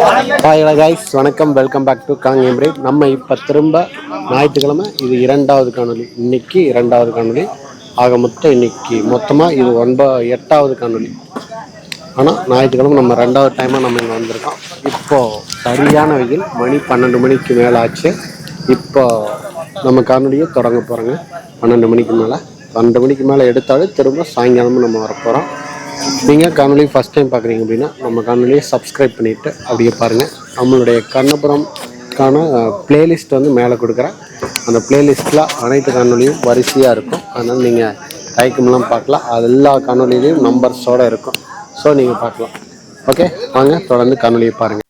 Hi guys, வணக்கம். Welcome back to Kangeyam right. நம்ம இப்போ திரும்ப ஞாயிற்றுக்கிழமை இது இரண்டாவது காணொலி. இன்னைக்கு இரண்டாவது காணொலி ஆக மொத்தம் இன்னைக்கு மொத்தமாக இது 8வது காணொலி. ஆனால் ஞாயிற்றுக்கிழமை நம்ம ரெண்டாவது டைமாக நம்ம இங்கே வந்திருக்கோம். இப்போது சரியான வெயில், மணி 12 மணிக்கு மேலே ஆச்சு. இப்போ நம்ம காணொலியை தொடங்க போகிறோங்க. 12 மணிக்கு மேலே 12 மணிக்கு மேலே எடுத்தாலும் திரும்ப சாயங்காலமும் நம்ம வரப்போகிறோம். நீங்கள் காணொலி ஃபஸ்ட் டைம் பார்க்குறீங்க அப்படின்னா நம்ம காணொலியை சப்ஸ்கிரைப் பண்ணிவிட்டு அப்படியே பாருங்கள். நம்மளுடைய கண்ணபுரம்கான ப்ளேலிஸ்ட் வந்து மேலே கொடுக்குறேன். அந்த ப்ளேலிஸ்ட்டில் அனைத்து காணொலியும் வரிசையாக இருக்கும். அதனால் நீங்கள் டைக்கமெல்லாம் பார்க்கலாம். அது எல்லா காணொலியிலையும் நம்பர்ஸோடு இருக்கும். ஸோ நீங்கள் பார்க்கலாம். ஓகே, வாங்க தொடர்ந்து காணொலியை பாருங்கள்.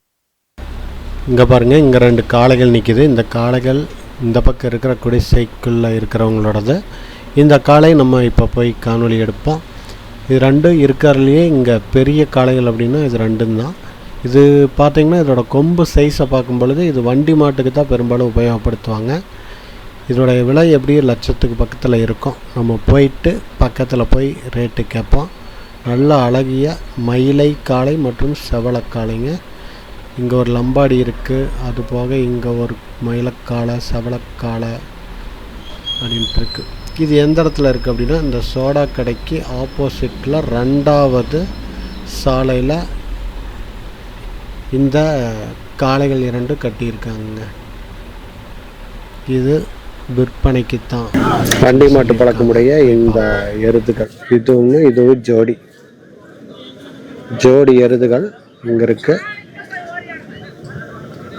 இங்கே பாருங்கள், இங்கே 2 காளைகள் நிற்கிது. இந்த காளைகள் இந்த பக்கம் இருக்கிற குடிசைக்குள்ளே இருக்கிறவங்களோடது. இந்த காளை நம்ம இப்போ போய் காணொலி எடுப்போம். இது 2 இருக்கிறதுலையே இங்கே பெரிய காளைகள் அப்படின்னா இது 2 தான். இது பார்த்திங்கன்னா இதோட கொம்பு சைஸை பார்க்கும் பொழுது இது வண்டி மாட்டுக்கு தான் பெரும்பாலும் உபயோகப்படுத்துவாங்க. இதோடைய விலை எப்படியும் லட்சத்துக்கு பக்கத்தில் இருக்கும். நம்ம போயிட்டு பக்கத்தில் போய் ரேட்டு கேட்போம். நல்ல அழகிய மயிலை காளை மற்றும் செவலக்காளைங்க. இங்கே ஒரு லம்பாடி இருக்குது. அது போக இங்கே ஒரு மயிலக்காளை செவலக்காளை அப்படின்ட்டு இருக்குது. இது எந்த இடத்துல இருக்குது அப்படின்னா இந்த சோடா கடைக்கு ஆப்போசிட்டில் 2வது சாலையில் இந்த காளைகள் 2 கட்டியிருக்காங்க. இது விற்பனைக்கு தான். வண்டி மாட்டு பழக்கமுடைய இந்த எருதுகள் இது ஒன்று, இதுவும் ஜோடி எருதுகள் இங்கே இருக்கு.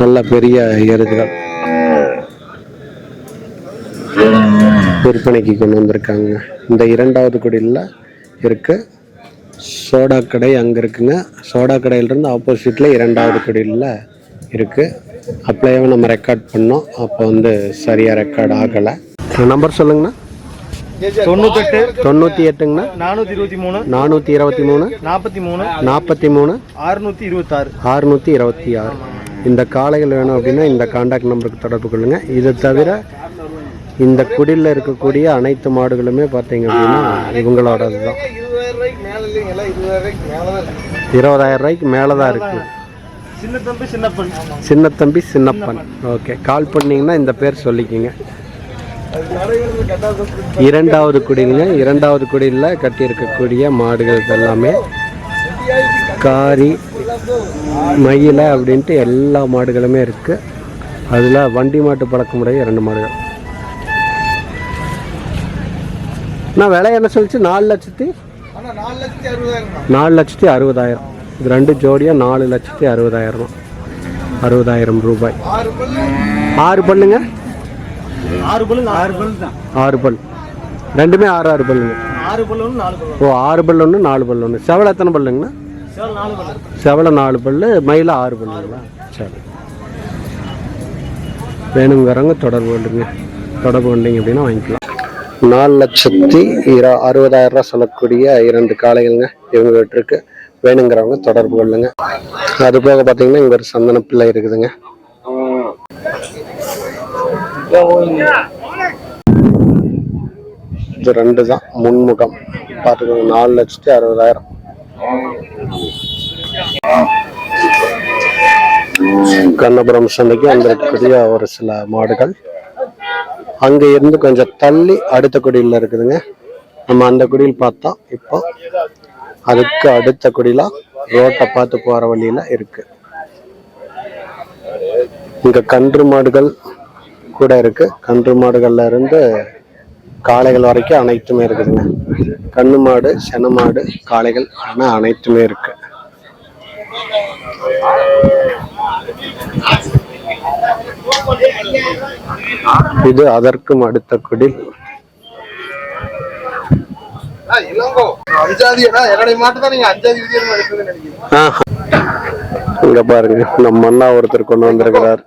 நல்ல பெரிய எருதுகள் விற்பனைக்கு கொண்டு வந்திருக்காங்க. இந்த 2வது குடியில் இருக்குது. சோடா கடை அங்கே இருக்குங்க. சோடா கடையிலிருந்து ஆப்போசிட்டில் 2வது குடியில் இருக்குது. அப்ளையாகவும் நம்ம ரெக்கார்ட் பண்ணோம். அப்போ வந்து சரியாக ரெக்கார்ட் ஆகலை. நம்பர் சொல்லுங்கண்ணா. 98ங்கண்ணா. 423 43 626. இந்த காளைகள் வேணும் அப்படின்னா இந்த கான்டாக்ட் நம்பருக்கு தொடர்பு கொள்ளுங்கள். இதை தவிர இந்த குடியில் இருக்கக்கூடிய அனைத்து மாடுகளுமே பார்த்தீங்க அப்படின்னா இவங்களோடது தான். 20,000 ரூபாய்க்கு மேலே தான் இருக்குது. சின்னத்தம்பி சின்னப்பன். ஓகே, கால் பண்ணிங்கன்னா இந்த பேர் சொல்லிக்கிங்க. 2வது குடியிலுங்க. 2வது குடியில் கட்டியிருக்கக்கூடிய மாடுகள் எல்லாமே காரி மயிலை அப்படின்ட்டு எல்லா மாடுகளுமே இருக்குது. அதில் வண்டி மாட்டு பழக்கமுடைய 2 மாடுகள். நான் விலை என்ன சொல்லிச்சு? 4,60,000. இது 2 ஜோடியாக 4,60,000. 60,000 ரூபாய். 6 பல்லுங்க. 6 பல். 2மே 6 பல்லுங்க. 6 பல் 1 4 பல் 1. செவலை எத்தனை பல்லுங்கண்ணா? செவலை 4 பல்லு, மயில 6 பல்லுங்களா? சரி, வேணுங்கிறவங்க தொடர்பு கொண்டீங்க அப்படின்னா வாங்கிக்கலாம். 4,60,000 சொல்லக்கூடிய 2 காளைகள்ங்க இவங்ககிட்ட இருக்கு. வேணுங்கிறவங்க தொடர்பு கொள்ளுங்க. அது போக பார்த்தீங்கன்னா இங்கே ஒரு சந்தன பிள்ளை இருக்குதுங்க. இது 2 தான் முன்முகம். பார்த்துக்கோங்க, 4,60,000. கண்ணபுரம் சந்தைக்கு அந்த இருக்கக்கூடிய ஒரு சில மாடுகள். அங்கே இருந்து கொஞ்சம் தள்ளி அடுத்த குடியில் இருக்குதுங்க. நம்ம அந்த குடியில் பார்த்தா இப்போ அதுக்கு அடுத்த குடியில ரோட்டை பார்த்து போகிற வழியில் இருக்கு. இங்கே கன்று மாடுகள் கூட இருக்கு. கன்று மாடுகள்ல இருந்து காளைகள் வரைக்கும் அனைத்துமே இருக்குதுங்க. கண்ணு மாடு, சென மாடு, காளைகள் ஆனால் அனைத்துமே இருக்கு. இது அதற்கும் அடுத்த குடில். இங்க பாருங்க, நம்ம அண்ணா ஒருத்தர் கொண்டு வந்திருக்கிறார்.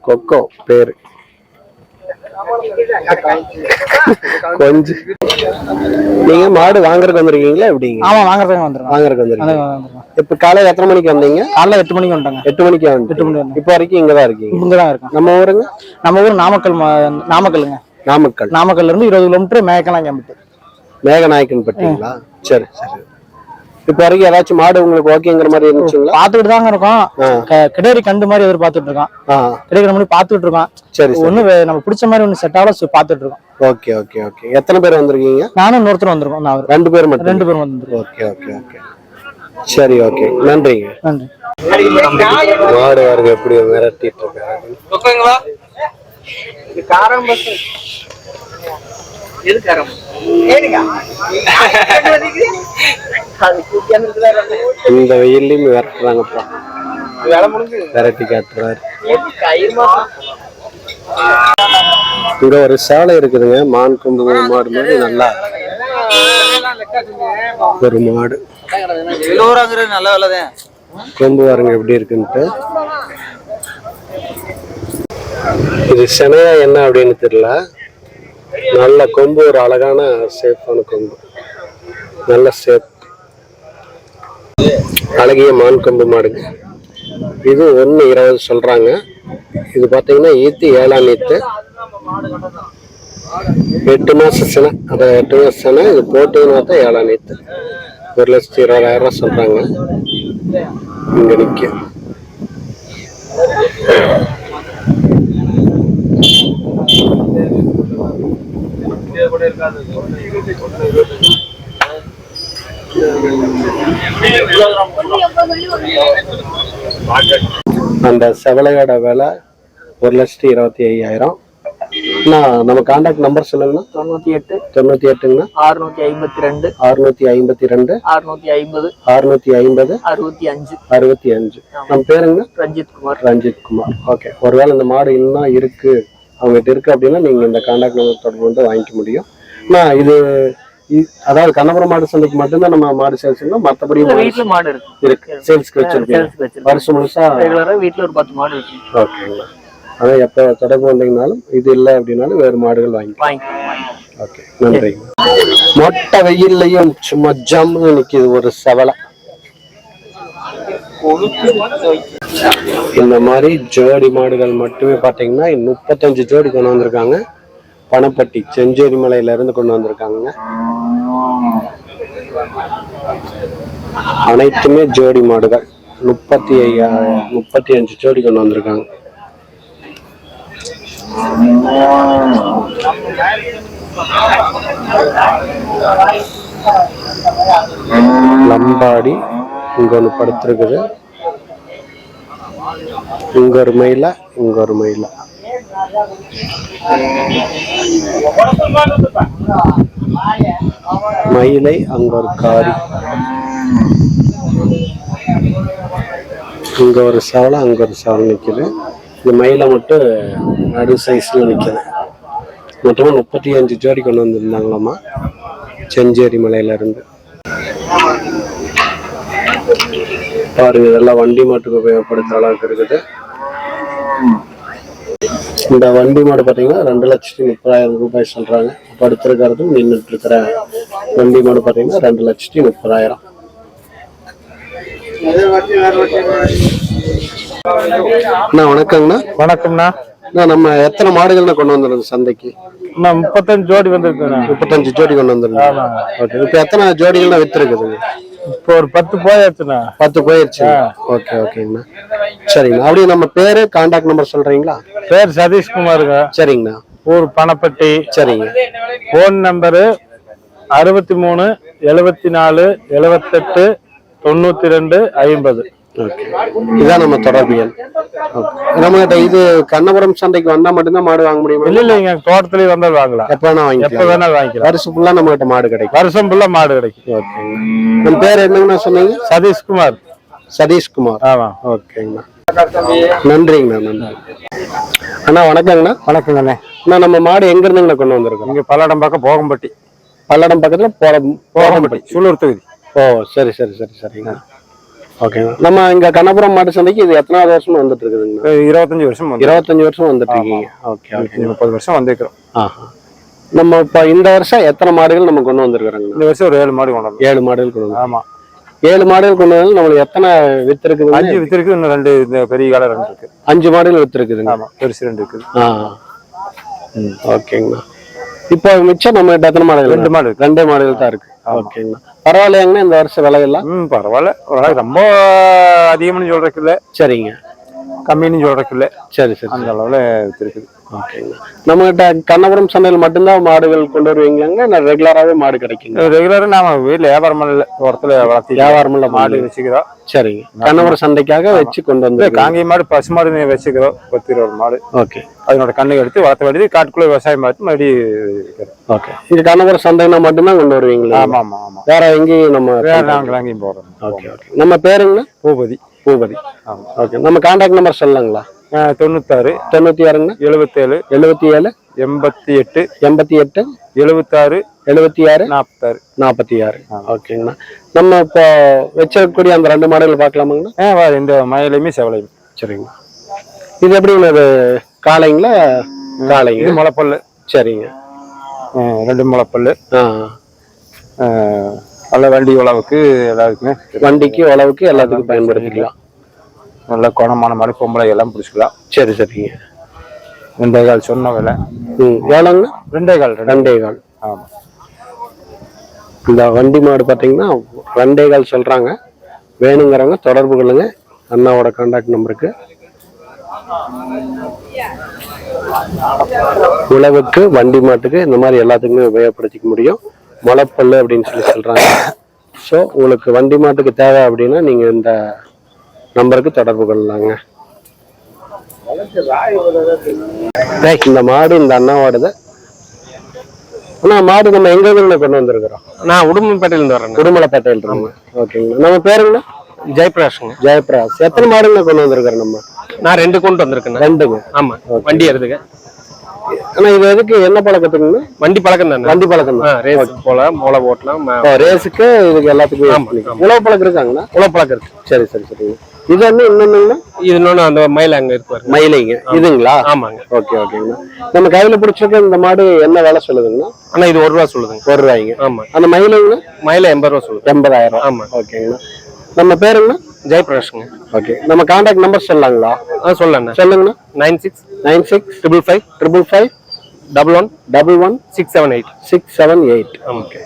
கொக்கோ பேரு. கொஞ்சம் நீங்க மாடு வாங்குறதுக்கு வந்திருக்கீங்களா? எப்படிங்க? ஆமா, வாங்குறதுக்கு வந்திருக்கீங்க. இப்ப காலையில எத்தனை மணிக்கு வந்தீங்க? காலைல 8 மணிக்கு வந்துட்டாங்க. 8 மணிக்கு வந்து 8 மணி இப்ப வரைக்கும் இங்கதான் இருக்கீங்க? இங்கதான் இருக்கோம். நம்ம ஊருங்க? நம்ம ஊர் நாமக்கல்லுங்க. நாமக்கல்ல இருந்து 20 கிலோமீட்டர் மேகநாயக்கன்பட்டி. மேகநாயக்கன்பட்டிங்களா? சரி சரி. இப்போ வரைக்கும் ஏதாச்சும் மாடு உங்களுக்கு ஓகேங்கிற மாதிரி இருந்துச்சுங்களா? பாத்துக்கிட்டு தாங்க இருக்கோம். கிடேரி கண்டு மாதிரி எதிர்பார்த்துட்டு இருக்கோம். கிடைக்கிற மாதிரி பாத்துக்கிட்டு இருக்கோம். சரி, ஒண்ணு நம்ம பிடிச்ச மாதிரி ஒண்ணு செட் ஆகல பாத்துட்டு இருக்கோம். Okay okay okay. எத்தனை பேர் வந்திருக்கீங்க? நானும் இன்னொருத்தர் வந்திருக்கோம். நான் 2 பேர் மட்டும்? 2 பேரும் வந்திருக்கோம். Okay okay okay. சரி, ஓகே, நன்றிங்க. நன்றி. மாடு வாருங்க எப்படி மிரட்டிட்டு இருக்காங்க. இந்த வெயிலையும் விரட்டுறாங்கப்பா, விரட்டி காட்டுறாரு. இங்க ஒரு சேலை இருக்குதுங்க, மான் கொம்பு மாடு மாதிரி நல்லா ஒரு மாடு. கொம்பு பாருங்க எப்படி இருக்குன்ட்டு. இது செனையா என்ன அப்படின்னு தெரியல. நல்ல கொம்பு, ஒரு அழகான ஷேப்பான கொம்பு, நல்ல ஷேப், அழகிய மான் கொம்பு மாடுங்க. இது 1.20 சொல்றாங்க. இது பாத்தீங்கன்னா ஈத்து 7ஆம் ஈத்து, 8 மாசம் சினை. அதை 8 மாசம் சினை. இது போட்டீங்கன்னா தான் 7ஆம் ஈத்து. 1,20,000 சொல்றாங்க. இங்க நிக்க அந்த செவலையோட விலை 1,25,000. நம்ம கான்டாக்ட் நம்பர் சொல்லுங்கண்ணா. 98 98ங்கண்ணா 652 652 650 650 65 65. நம்ம பேருங்கண்ணா? ரஞ்சித் குமார். ரஞ்சித் குமார். ஓகே. ஒருவேளை இந்த மாடு இன்னும் இருக்கு, அவங்ககிட்ட இருக்கு அப்படின்னா நீங்க இந்த கான்டாக்ட் நம்பர் தொடர்பு கொண்டு வாங்கிக்க முடியும். இது அதாவது கண்ணபுரம் மாடு சந்தைக்கு மட்டும்தான் நம்ம மாடு சேல்ஸ், மற்றபடி வீட்டுல மாடு இருக்கு சேல்ஸ்க்கு வச்சிருக்கீங்க? வருஷம் முழுசா வீட்டுல ஒரு 10 மாடு இருக்கு. ஓகேங்களா. அதான் எப்ப தொடர்பு வந்தீங்கனாலும் இது இல்லை அப்படின்னாலும் வேறு மாடுகள் வாங்கிக்கலாம். ஓகே, நன்றி. மொட்டை வெயில்லையும் சும்மா ஜம்னு நிக்குது ஒரு செவலை. இந்த மாதிரி ஜோடி மாடுகள் மட்டுமே பாத்தீங்கன்னா 35 ஜோடி கொண்டு வந்திருக்காங்க. பணப்பட்டி செஞ்சேரி மலையில இருந்து கொண்டு வந்திருக்காங்க. அனைத்துமே ஜோடி மாடுகள். 35 ஜோடி கொண்டு வந்திருக்காங்க. லம்பாடி இங்க ஒண்ணு படுத்திருக்குது. இங்க ஒரு மயில, இங்க ஒரு மயில. மயிலை, அங்க ஒரு காரி, இங்க ஒரு சவலை, அங்க ஒரு சவலை நிக்குது. இந்த மயிலை மட்டும் நடு சைஸ்ல நிக்குது. மொத்தமா 35 ஜோடி கொண்டு வந்திருந்தாங்களாமா செஞ்சேரி மலையில இருந்து. பாருங்க, இதெல்லாம் வண்டி மாட்டுக்கு உபயோகப்படுத்துற அளவுக்கு இருக்குது. இந்த வண்டி மாடு பாத்தீங்கன்னா 2,30,000 ரூபாய் சொல்றாங்க. படுத்திருக்கிறதும் நின்றுட்டு இருக்கிற வண்டி மாடு பாத்தீங்கன்னா 2,30,000. அண்ணா வணக்கங்கண்ணா. வணக்கம்ண்ணா. நம்ம எத்தனை மாடுகள்னா கொண்டு வந்துருங்க சந்தைக்கு? 35 ஜோடி வந்திருக்குண்ணா. 35 ஜோடி கொண்டு வந்துருங்க. ஓகே. இப்ப எத்தனை ஜோடிகள்லாம் வித்துருக்குதுங்க? இப்போ ஒரு 10 போயாச்சுண்ணா. 10 போயிருச்சு. ஓகே ஓகேங்கண்ணா. சரிங்கண்ணா. அப்படியே நம்ம பேரு கான்டாக்ட் நம்பர் சொல்றீங்களா? பேர் சதீஷ்குமாருங்க. சரிங்கண்ணா. ஊர் பணப்பட்டி. சரிங்க. Phone number 63 74 78 92 50. ஓகே, இதான் நம்ம தொடர்பு எண். நம்மகிட்ட இது கண்ணபுரம் சந்தைக்கு வந்தா மட்டும்தான் மாடு வாங்க முடியும்? இல்ல, இங்க தோட்டத்திலேயே வந்தா வாங்கலாம். எப்ப வேணா வாங்கிக்கலாம். வருஷம் ஃபுல்லா நம்ம கிட்ட மாடு கிடைக்கும். வருஷம் ஃபுல்லா மாடு கிடைக்கும். ஓகேங்க. நம்ம பேர் என்னங்கண்ணா சொன்னீங்க? சதீஷ்குமார். சதீஷ்குமார். ஆமா. ஓகேங்கண்ணா. நன்றிங்கண்ணா. நன்றி அண்ணா. வணக்கங்கண்ணா. வணக்கங்கண்ணே. அண்ணா, நம்ம மாடு எங்க இருந்துங்கண்ணா கொண்டு வந்திருக்கோம்? இங்க பல்லடம் பக்கம் போகம்பட்டி. பல்லடம் பக்கத்துல போகம்பட்டி, சூலூர் தொகுதி. ஓ, சரி சரி சரி சரிங்க. ஓகேங்க. நம்ம இங்க கண்ணபுரம் மாடு சந்தைக்கு இது எத்தனாவது வருஷம் வந்துட்டு இருக்குதுங்க? 25 வருஷம். 25 வருஷம் வந்துட்டு இருக்கீங்க. Okay okay. 30 வருஷம் வந்திருக்கிறோம். நம்ம இப்ப இந்த வருஷம் எத்தனை மாடுகள் நம்ம கொண்டு வந்திருக்கிறோங்க? இந்த வருஷம் ஒரு 7 மாடு கொண்டு வந்தோம். 7 மாடுகள் கொண்டு வந்தோம். ஆமா, 7 மாடுகள் கொண்டு வந்து நம்மளுக்கு எத்தனை வித்து இருக்குது? 5 வித்து இருக்கு. இன்னும் 2 இந்த பெரிய கால 2 இருக்கு. 5 மாடுகள் வித்து இருக்குதுங்க. ஆமா, பெருசு 2 இருக்குது. ஓகேங்கண்ணா. இப்போ மிச்சம் நம்ம எத்தனை மாடுகள்? 2 மாடு. 2 மாடுகள் தான் இருக்கு. ஓகேங்கண்ணா. பரவாயில்லையாங்கண்ணா இந்த வருஷம் விலையெல்லாம்? பரவாயில்ல, ஓரளவுக்கு ரொம்ப அதிகம்னு சொல்றதுக்கு இல்லை, சரிங்க, கம்மின்னு சொல்றதுக்கு இல்லை, சரி சரி, அந்த அளவுல இருக்குது. ஓகேங்க. நம்மகிட்ட கண்ணபுரம் சந்தையில் மட்டும்தான் மாடுகள் கொண்டு வருவீங்களாங்க? நான் ரெகுலராகவே மாடு கிடைக்குங்க? ரெகுலரா நாம வீட்டுல வியாபாரம் இல்லை, தோட்டத்துல வளர்த்தி வியாபாரம் மாடு வச்சுக்கிறோம். சரிங்க, கண்ணபுரம் சந்தைக்காக வச்சு கொண்டு வந்து. காங்கேய மாடு, பசு மாடு வச்சுக்கிறோம், 10-20 மாடு. ஓகே, அதனோட கண்ணு எடுத்து வளர்த்த வேண்டியது, காட்டுக்குள்ள விவசாயம் பார்த்து மறுபடியும். ஓகே, இங்க கண்ணபுரம் சந்தைனா மட்டும்தான் கொண்டு வருவீங்களா? ஆமா ஆமா ஆமா, வேற எங்கேயும் நம்ம நாங்கள் அங்கேயும் போறோம். Okay okay. நம்ம பேருங்கண்ணா? பூபதி. பூபதி, ஓகே. நம்ம கான்டாக்ட் நம்பர் சொல்லலாங்களா? 96 96ங்க 77 77 88 88 76 76 46 46. ஓகேங்கண்ணா. நம்ம இப்போ வச்சிருக்கக்கூடிய அந்த 2 மாடுகள் பார்க்கலாமாங்கண்ணா? இந்த மயிலையுமே செவலையும். சரிங்க. இது எப்படிங்கண்ணா? இது காளைங்களா? காளைங்க. இது முளைப்பல்லு. சரிங்க, 2 முளைப்பல்லு. நல்ல வண்டி உழவுக்கு எல்லாருக்குமே, வண்டிக்கு உழவுக்கு எல்லாத்துக்கும் பயன்படுத்திக்கலாம். நல்ல குணமான மாடு, பொம்பளை எல்லாம் பிடிச்சிக்கலாம். சரி சரிங்க. 2.25 சொன்ன விலை. எவ்வளோங்கண்ணா? 2.25. 2.25. ஆமா. இந்த வண்டி மாடு பார்த்தீங்கன்னா 2.25 சொல்றாங்க. வேணுங்கிறவங்க தொடர்பு கொள்ளுங்க அண்ணாவோட கான்டாக்ட் நம்பருக்கு. உழவுக்கு, வண்டி மாட்டுக்கு, இந்த மாதிரி எல்லாத்துக்குமே உபயோகப்படுத்திக்க முடியும். முளைப்பல்லு அப்படின்னு சொல்றாங்க. ஸோ உங்களுக்கு வண்டி மாட்டுக்கு தேவை அப்படின்னா நீங்க இந்த நம்பருக்கு தொடர்பு கொள்ளலாங்க. இந்த மாடு இந்த அண்ணாவோடது. ஆனா மாடு நம்ம எங்க இருந்து கொண்டு வந்திருக்கிறோம்? நான் உடுமலைப்பேட்டையில இருந்து வரேன். உடுமலைப்பேட்டையில் இருக்கோங்க. ஓகேங்க. நம்ம பேருங்கண்ணா? ஜெயபிரகாஷ்ங்க. ஜெயபிரகாஷ். எத்தனை மாடுங்க கொண்டு வந்திருக்கிறோம் நம்ம? நான் 2 கொண்டு வந்திருக்கேன். 2ங்க. ஆமா, வண்டி ஏறுதுங்க. ஆனா இது எதுக்கு, என்ன பழக்கத்துக்குங்க? வண்டி பழக்கம் தானே. வண்டி பழக்கம் தான். ரேஸ் போலாம், மூளை ஓட்டலாம். ரேஸுக்கு இதுக்கு எல்லாத்துக்கும் உழவு பழக்கம் இருக்காங்கண்ணா? உழவு பழக்கம் இருக்கு. சரி சரி சரிங்க. இது என்ன இன்னொன்னு? இது இன்னொன்னு அந்த மயில் அங்க இருக்கு. மயிலைங்க இதுங்களா? ஆமாங்க. ஓகே ஓகேங்கண்ணா. நம்ம கையில பிடிச்சிருக்க இந்த மாடு என்ன விலை சொல்லுதுங்கண்ணா? ஆனா இது 1 ரூபா சொல்லுதுங்க. 1 ரூபாய்ங்க. ஆமா. அந்த மயிலுங்கண்ணா? மயில 80 ரூபா சொல்லுது. 80,000. ஆமா. ஓகேங்கண்ணா. நம்ம பேருங்கண்ணா? ஜெயபிரகாஷ்ங்க. ஓகே. நம்ம கான்டாக்ட் நம்பர் சொல்லலாங்களா? சொல்லலாம். சொல்லுங்கண்ணா. 96 96 555 555 11 11 678 678. ஓகே,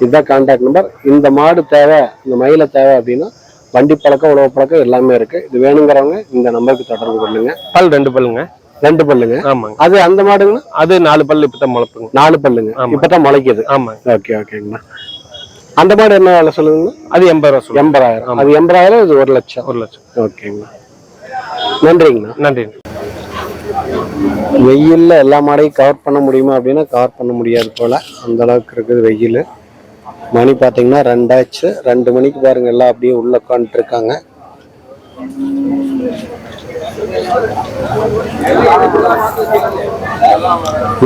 இதுதான் கான்டாக்ட் நம்பர். இந்த மாடு தேவை, இந்த மயில தேவை அப்படின்னா வண்டி பழக்கம், உழவு பழக்கம் எல்லாமே இருக்கு. இது வேணுங்கிறவங்க இந்த நம்பருக்கு தொடர்பு கொள்ளுங்க. பல் 2 பல்லுங்க. 2 பல்லுங்க. ஆமாங்க. அது அந்த மாடுங்கண்ணா? அது 4 பல்லு இப்பதான் முளைப்புங்க. 4 பல்லுங்க. இப்பதான் முளைக்குது. ஆமா. ஓகே ஓகேங்கண்ணா. அந்த மாடு என்ன வேலை சொல்லுங்கண்ணா? அது 80 ரூபா சொல்லுங்க. 80,000. அது 80,000. இது 1 லட்சம். 1 லட்சம். ஓகேங்கண்ணா. நன்றிங்கண்ணா. நன்றி. வெயில்ல எல்லா மாடையும் கவர் பண்ண முடியுமா அப்படின்னா கவர் பண்ண முடியாது போல, அந்த அளவுக்கு இருக்குது வெயில். மணி பார்த்தீங்கன்னா 2 ஆச்சு. 2 மணிக்கு பாருங்க எல்லாம் அப்படியே உள்ள உட்காந்துட்டு இருக்காங்க.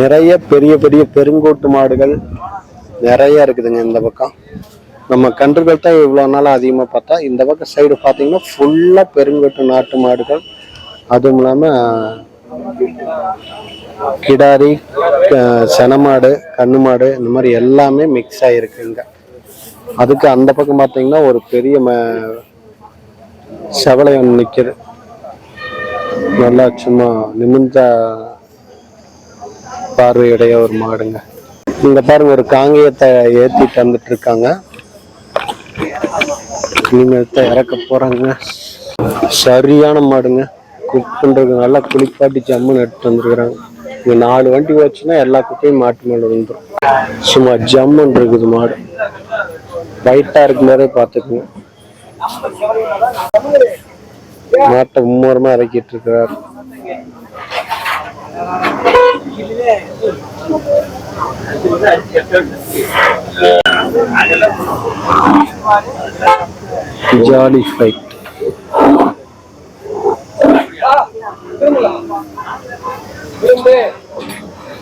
நிறைய பெரிய பெரிய பெருங்கோட்டு மாடுகள் நிறைய இருக்குதுங்க இந்த பக்கம். நம்ம கன்றுகள் தான் இவ்வளோ நாளாக அதிகமாக பார்த்தா, இந்த பக்கம் சைடு பார்த்தீங்கன்னா ஃபுல்லாக பெருங்கோட்டு நாட்டு மாடுகள். அதுவும் இல்லாமல் கிடாரி, செனமாடு, கண்ணு மாடு, இந்த மாதிரி எல்லாமே மிக்ஸ் ஆகிருக்குங்க. அதுக்கு அந்த பக்கம் பார்த்தீங்கன்னா ஒரு பெரிய செவலை ஒன்று நிற்கிது. நல்லா சும்மா நிமிர்ந்த பார்வையுடைய ஒரு மாடுங்க. இங்க பாருங்க ஒரு காங்கேயத்தை ஏத்திட்டு வந்துட்டு இருக்காங்க. இனிமேல் இறக்க போறாங்க. சரியான மாடுங்க. குக் பண்றது நல்லா குளிப்பாட்டி ஜம்முன்னு எடுத்து வந்துருக்குறாங்க. இங்க 4 வண்டி வச்சுன்னா எல்லா குப்பையும் மாட்டு மேல வந்துடும். சும்மா ஜம்முன்னு இருக்குது மாடு. வைட்டா இருக்கும் போதே பார்த்துக்குங்க. மாட்டை மும்முரமா இறக்கிட்டு இருக்கிறார். Jolly fight.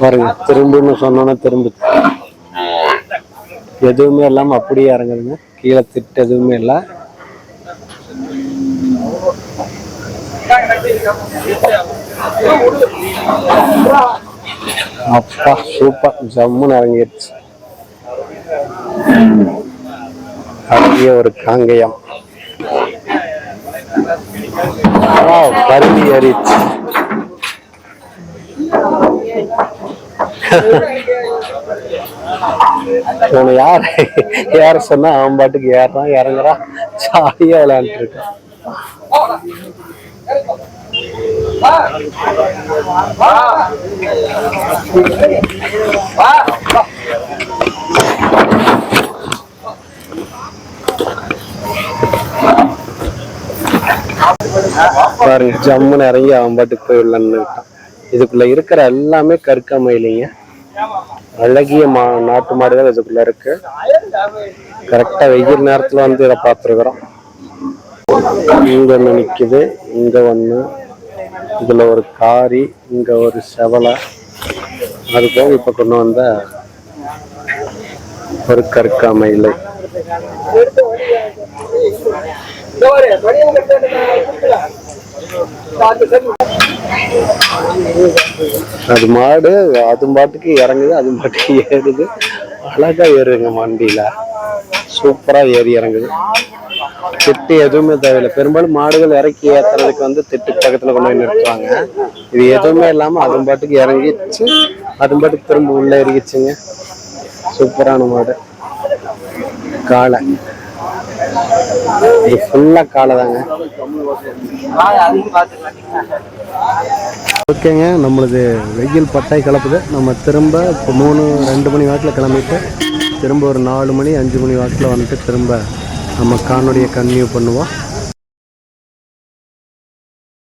பாருங்க, திரும்புன்னு சொன்னோன்னா திரும்ப எதுவுமே இல்லாம அப்படியே இறங்குதுங்க. கீழே திட்டு எதுவுமே இல்லை. அப்பா சூப்பர், ஜம்முன்னு இறங்கிடுச்சு. அழகிய ஒரு காங்கேயம். பருவி ஏறிடுச்சு. இவனை யார் சொன்னா அவன் பாட்டுக்கு ஏறான் இறங்குறான், ஜாலியா விளையாண்டு இருக்கான். பாருங்க, ஜம்முன்னு இறங்கி அவன் பாட்டுக்கு போய் விளையாண்டுட்டான். இதுக்குள்ள இருக்கிற எல்லாமே கற்கா மயிலிங்க. அழகிய நாட்டு மாடுகள் இதுக்குள்ள இருக்கு. கரெக்டா வெயில் நேரத்துல வந்து இதை பார்த்துருக்குறோம். இங்க ஒண்ணு நிக்குது, இங்க ஒண்ணு, இதுல ஒரு காரி, இங்க ஒரு செவலை, அது போக இப்ப கொண்டு வந்த ஒரு கற்கா மயிலை. அது மாடு அது பாட்டுக்கு இறங்குது, அது பாட்டுக்கு ஏறுது. அழகா ஏறுங்க வண்டியில, சூப்பரா ஏறி இறங்குது. திட்டு எதுவுமே தேவையில்லை. பெரும்பாலும் மாடுகள் இறக்கி ஏத்துறதுக்கு வந்து திட்டு பக்கத்துல கொண்டு போய் நிறுத்துவாங்க. இது எதுவுமே இல்லாம அது பாட்டுக்கு இறங்கிச்சு, அது பாட்டுக்கு திரும்ப உள்ள ஏறிச்சுங்க. சூப்பரான மாடு. காளை, இது ஃபுல்லா காளை தாங்க. ஓகேங்க, நம்மளது வெயில் பட்டாய் கலப்புது. நம்ம திரும்ப இப்போ 2 மணி வாக்கில் கிளம்பிட்டு திரும்ப ஒரு 4 மணி 5 மணி வாக்கில் வந்துட்டு திரும்ப நம்ம காணொலியை கன்டினியூ பண்ணுவோம்.